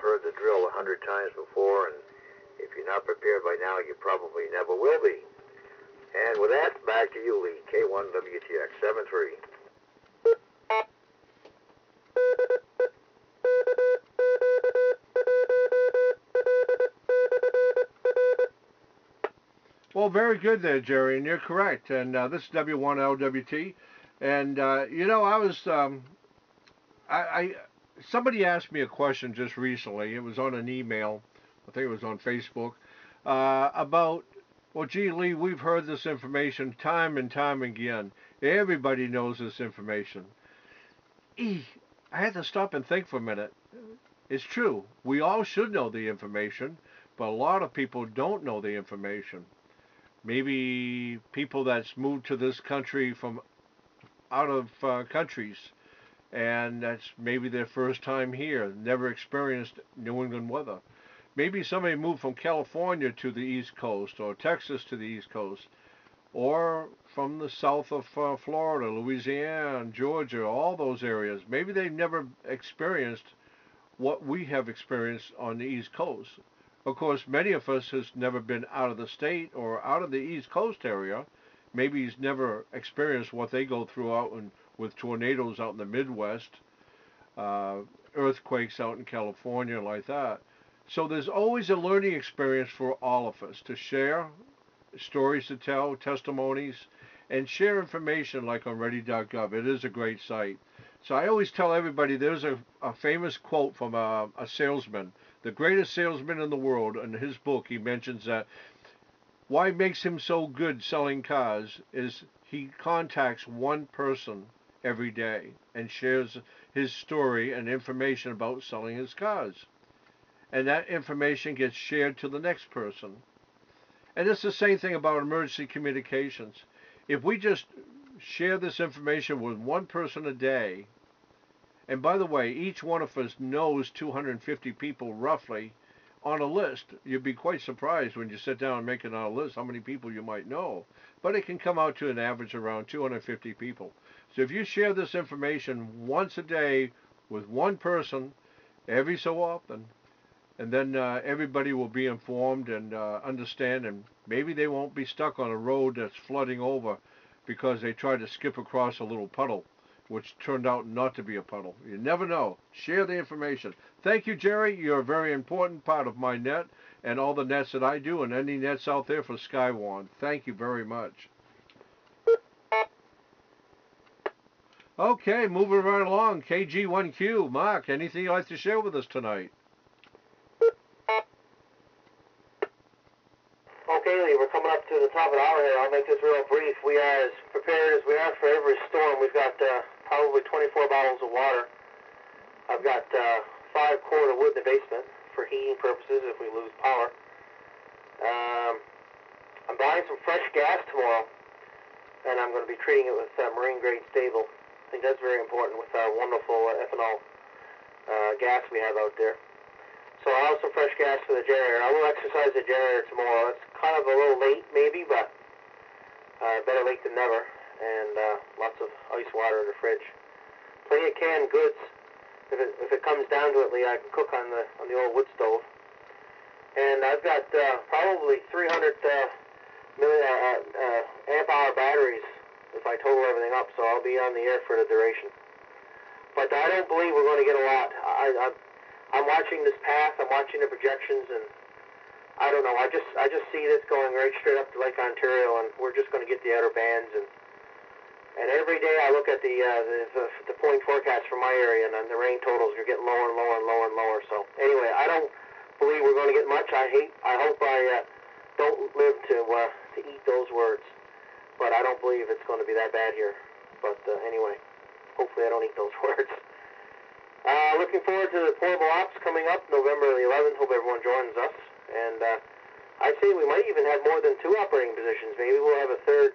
heard the drill 100 times before, and if you're not prepared by now, you probably never will be. And with that, back to you, Lee, K1WTX 73. Well, very good there, Jerry, and you're correct. And this is W1LWT. And, you know, somebody asked me a question just recently. It was on an email, I think it was on Facebook, about, well, gee, Lee, we've heard this information time and time again. Everybody knows this information. I had to stop and think for a minute. It's true. We all should know the information, but a lot of people don't know the information. Maybe people that's moved to this country from out of countries, and that's maybe their first time here, never experienced New England weather. Maybe somebody moved from California to the East Coast, or Texas to the East Coast, or from the south of Florida, Louisiana, Georgia, all those areas. Maybe they've never experienced what we have experienced on the East Coast. Of course, many of us has never been out of the state or out of the East Coast area. Maybe he's never experienced what they go through out with tornadoes out in the Midwest, earthquakes out in California, like that. So there's always a learning experience for all of us to share, stories to tell, testimonies, and share information like on ready.gov. It is a great site. So I always tell everybody there's a famous quote from a salesman, the greatest salesman in the world. In his book, he mentions that why makes him so good selling cars is he contacts one person every day and shares his story and information about selling his cars. And that information gets shared to the next person. And it's the same thing about emergency communications. If we just share this information with one person a day, and by the way, each one of us knows 250 people roughly on a list. You'd be quite surprised when you sit down and make it on a list how many people you might know. But it can come out to an average around 250 people. So if you share this information once a day with one person every so often, and then everybody will be informed and understand, and maybe they won't be stuck on a road that's flooding over because they tried to skip across a little puddle, which turned out not to be a puddle. You never know. Share the information. Thank you, Jerry. You're a very important part of my net and all the nets that I do and any nets out there for Skywarn. Thank you very much. Okay, moving right along. KG1Q. Mark, anything you'd like to share with us tonight? Okay, Lee, we're coming up to the top of the hour here. I'll make this real brief. We are as prepared as we are for every storm. We've got probably 24 bottles of water. I've got 5 cord of wood in the basement for heating purposes if we lose power. I'm buying some fresh gas tomorrow, and I'm going to be treating it with marine-grade stable. I think that's very important with our wonderful ethanol gas we have out there. So I'll have some fresh gas for the generator. I will exercise the generator tomorrow. It's kind of a little late, maybe, but better late than never. And lots of ice water in the fridge. Plenty of canned goods. If it comes down to it, Lee, I can cook on the old wood stove. And I've got probably 300 amp hour batteries if I total everything up. So I'll be on the air for the duration. But I don't believe we're going to get a lot. I'm watching this path. I'm watching the projections, and I don't know. I just see this going right straight up to Lake Ontario, and we're just going to get the outer bands. And every day I look at the point forecast for my area, and the rain totals are getting lower and lower and lower and lower. So anyway, I don't believe we're going to get much. I hope I don't live to eat those words, but I don't believe it's going to be that bad here. But anyway, hopefully I don't eat those words. Looking forward to the portable ops coming up November the 11th. Hope everyone joins us. And I'd say we might even have more than 2 operating positions. Maybe we'll have a third.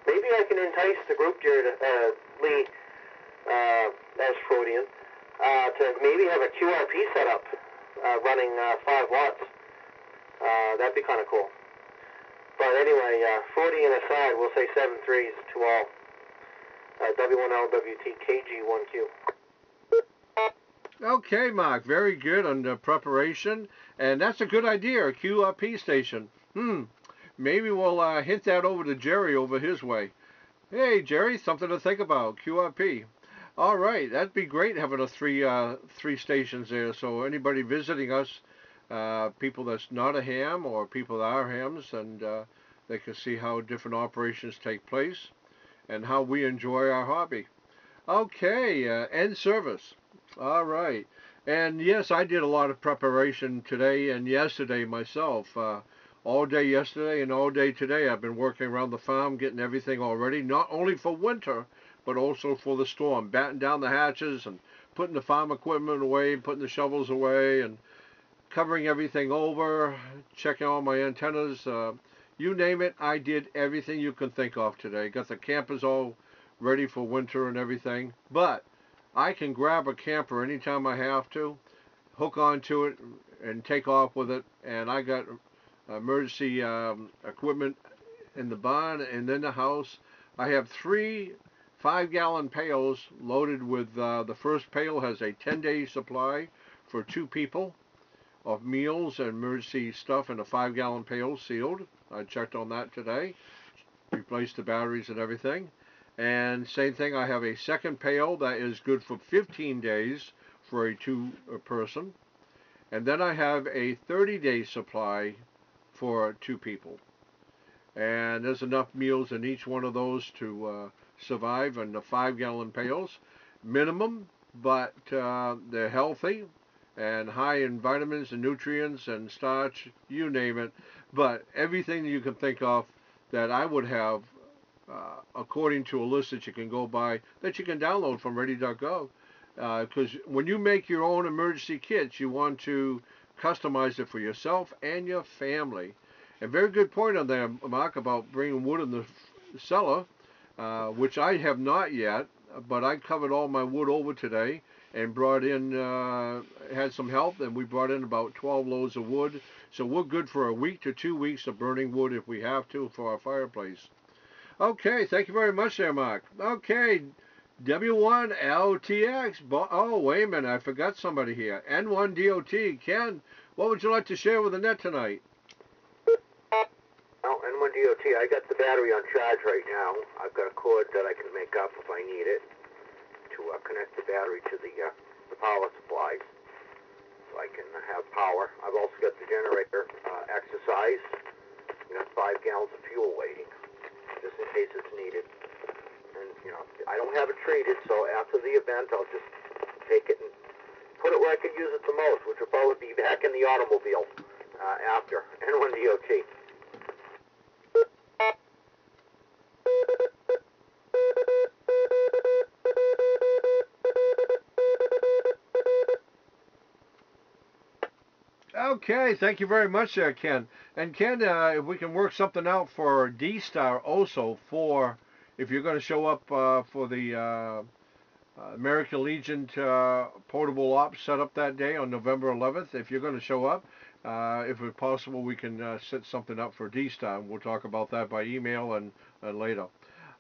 Maybe I can entice the group here, Lee, as Freudian, to maybe have a QRP setup running 5 watts. That'd be kind of cool. But anyway, Freudian aside, we'll say 7 threes to all. W1LWT KG1Q. Okay, Mark, very good on the preparation, and that's a good idea, a QRP station. Maybe we'll hint that over to Jerry over his way. Hey, Jerry, something to think about, QRP. All right, that'd be great having a three stations there. So anybody visiting us, people that's not a ham or people that are hams, and they can see how different operations take place and how we enjoy our hobby. Okay, end service. All right. And yes, I did a lot of preparation today and yesterday myself. All day yesterday and all day today, I've been working around the farm, getting everything all ready, not only for winter, but also for the storm. Batting down the hatches and putting the farm equipment away, putting the shovels away, and covering everything over, checking all my antennas. You name it, I did everything you can think of today. Got the campers all ready for winter and everything. But I can grab a camper anytime I have to, hook onto it, and take off with it. And I got emergency equipment in the barn and in the house. I have 3 5-gallon pails loaded with the first pail has a 10-day supply for 2 people of meals and emergency stuff in a 5-gallon pail sealed. I checked on that today, replaced the batteries and everything. And same thing, I have a second pail that is good for 15 days for a 2 person. And then I have a 30-day supply for 2 people. And there's enough meals in each one of those to survive in the 5-gallon pails. Minimum, but they're healthy and high in vitamins and nutrients and starch, you name it. But everything you can think of that I would have, according to a list that you can go by, that you can download from ready.gov. Because when you make your own emergency kits, you want to customize it for yourself and your family. And very good point on there, Mark, about bringing wood in the cellar, which I have not yet, but I covered all my wood over today and brought in, had some help, and we brought in about 12 loads of wood. So we're good for a week to 2 weeks of burning wood if we have to for our fireplace. Okay, thank you very much there, Mark. Okay, W1LTX. Oh, wait a minute, I forgot somebody here. N1DOT. Ken, what would you like to share with the net tonight? Well, N1DOT, I got the battery on charge right now. I've got a cord that I can make up if I need it to connect the battery to the power supply so I can have power. I've also got the generator exercise. I got 5 gallons of fuel waiting just in case it's needed. And, I don't have it treated, so after the event, I'll just take it and put it where I could use it the most, which will probably be back in the automobile after N1DOT. Okay, thank you very much there, Ken. And Ken, if we can work something out for D-Star also for, if you're going to show up for the American Legion portable ops set up that day on November 11th, if you're going to show up, if it's possible, we can set something up for D-Star. We'll talk about that by email and later.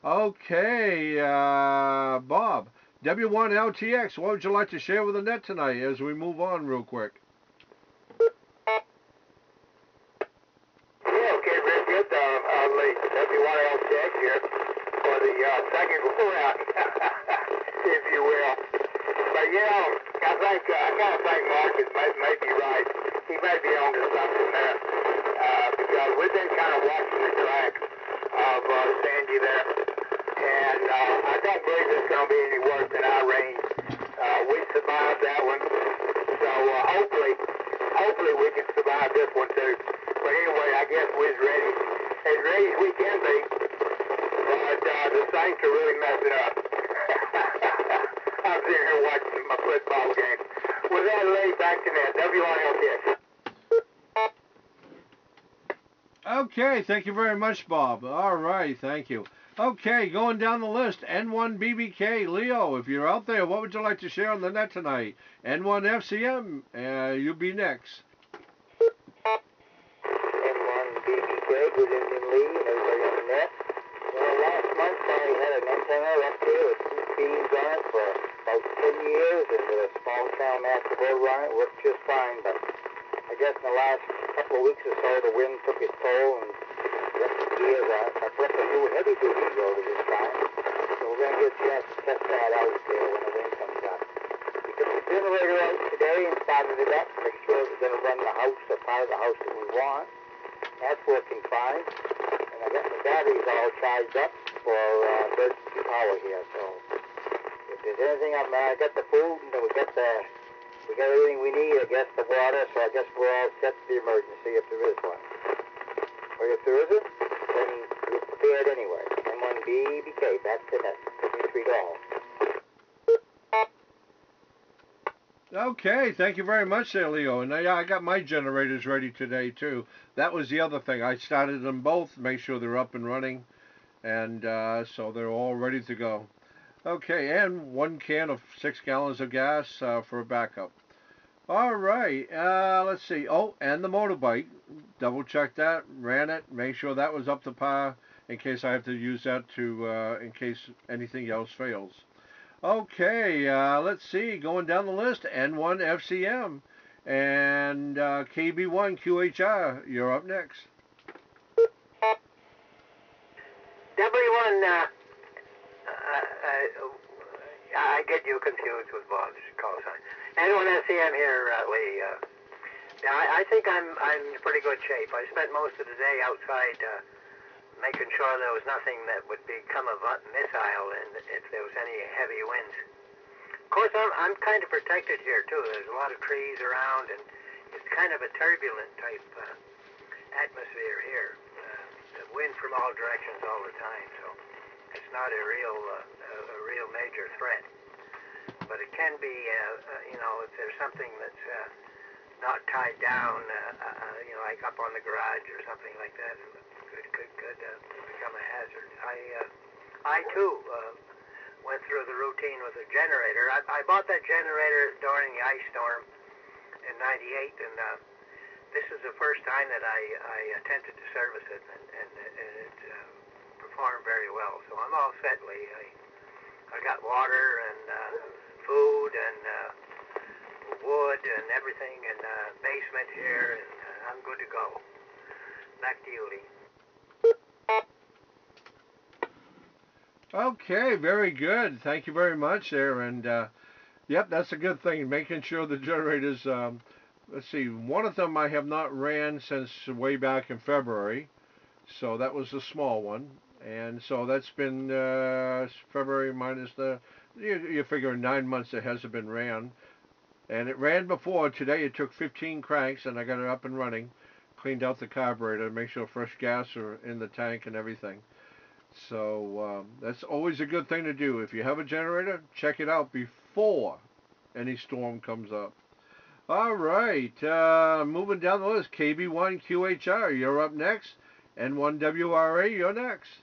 Okay, Bob, W1LTX, what would you like to share with the net tonight as we move on real quick? WYLTX here for the second rollout, if you will. But I kind of think Marcus may be right. He may be on to something there because we've been kind of watching the track of Sandy there, and I don't believe it's going to be any worse than our range. We survived that one, so hopefully we can survive this one too. But anyway, I guess we're as ready as we can be, but the Saints are really messing up. I'm sitting here watching my football game. With that, Lee, back to net. WILTX. Okay, thank you very much, Bob. All right, thank you. Okay, going down the list, N1BBK. Leo, if you're out there, what would you like to share on the net tonight? N1FCM, you be next. Good evening, Lee, and everybody on the net. Well, last month I had an antenna up there with 2 beams on it for about 10 years, and with a small channel master boat on it, worked just fine, but I guess in the last couple of weeks or so, the wind took its toll and left the gears on it. I put a new heavy-duty rotor this time, so we're going to get a chance to test that out there when the wind comes up. We took the generator out today and started it up, make sure it's going to run the house or part of the house that we want. That's working fine, and I got my batteries all charged up for emergency power here, so if there's anything, I got the food, and we got everything we need, I guess, the water, so I guess we're all set for the emergency if there is one. Or if there isn't, then we're prepared anyway. M1BBK, back to net, $53. Okay, thank you very much there, Leo. And yeah, I got my generators ready today too. That was the other thing. I started them both, make sure they're up and running, and so they're all ready to go. Okay, and 1 can of 6 gallons of gas for a backup. All right, let's see. Oh, and the motorbike. Double check that, ran it, make sure that was up to par in case I have to use that to, in case anything else fails. Okay, let's see, going down the list, N1FCM and KB1QHR, you're up next. W1, I get you confused with Bob's call sign. N1SCM here, Lee. I think I'm in pretty good shape. I spent most of the day outside making sure there was nothing that would become a missile and if there was any heavy winds. Of course, I'm kind of protected here too. There's a lot of trees around, and it's kind of a turbulent type atmosphere here. The wind from all directions all the time, so it's not a real major threat. But it can be, if there's something that's not tied down, like up on the garage or something like that, could become a hazard. I too went through the routine with a generator. I bought that generator during the ice storm in '98, and this is the first time that I attempted to service it, and it performed very well. So I'm all set, Lee. I got water and food and wood and everything in the basement here, and I'm good to go. Back to you, Lee. Okay, very good. Thank you very much there. And yep, that's a good thing. Making sure the generators, let's see, one of them I have not ran since way back in February. So that was a small one. And so that's been February minus you figure 9 months it hasn't been ran. And it ran before. Today it took 15 cranks and I got it up and running. Cleaned out the carburetor, make sure fresh gas are in the tank and everything. So that's always a good thing to do. If you have a generator, check it out before any storm comes up. All right, moving down the list, KB1QHR, you're up next. N1WRA, you're next.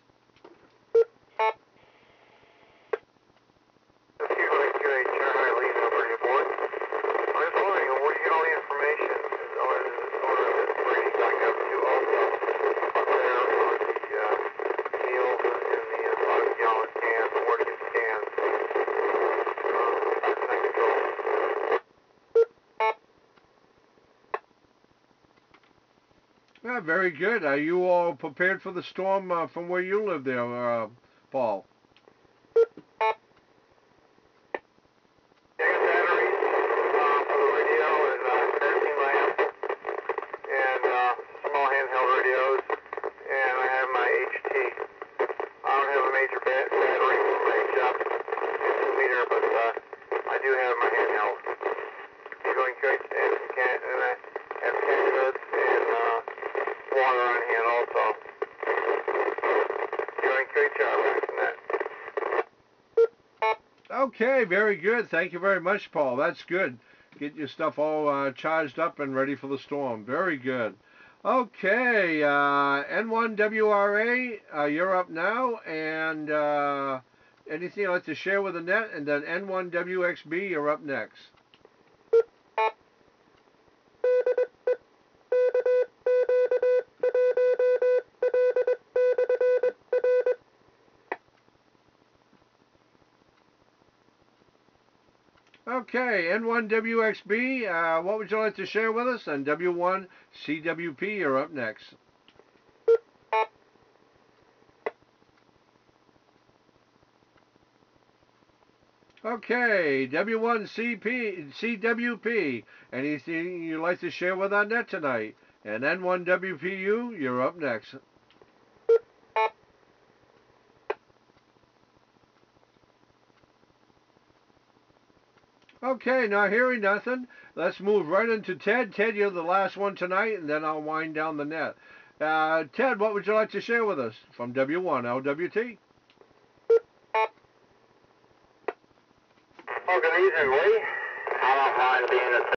Yeah, very good. Are you all prepared for the storm from where you live there, Paul? Okay, very good. Thank you very much, Paul. That's good. Get your stuff all charged up and ready for the storm. Very good. Okay, N1WRA, you're up now. And anything you'd like to share with the net? And then N1WXB, you're up next. Okay, N1WXB, what would you like to share with us? And W1CWP, you're up next. Okay, W1CWP, anything you'd like to share with our net tonight? And N1WPU, you're up next. Okay, not hearing nothing. Let's move right into Ted. Ted, you're the last one tonight, and then I'll wind down the net. Ted, what would you like to share with us from W1LWT? Oh, good evening, Lee.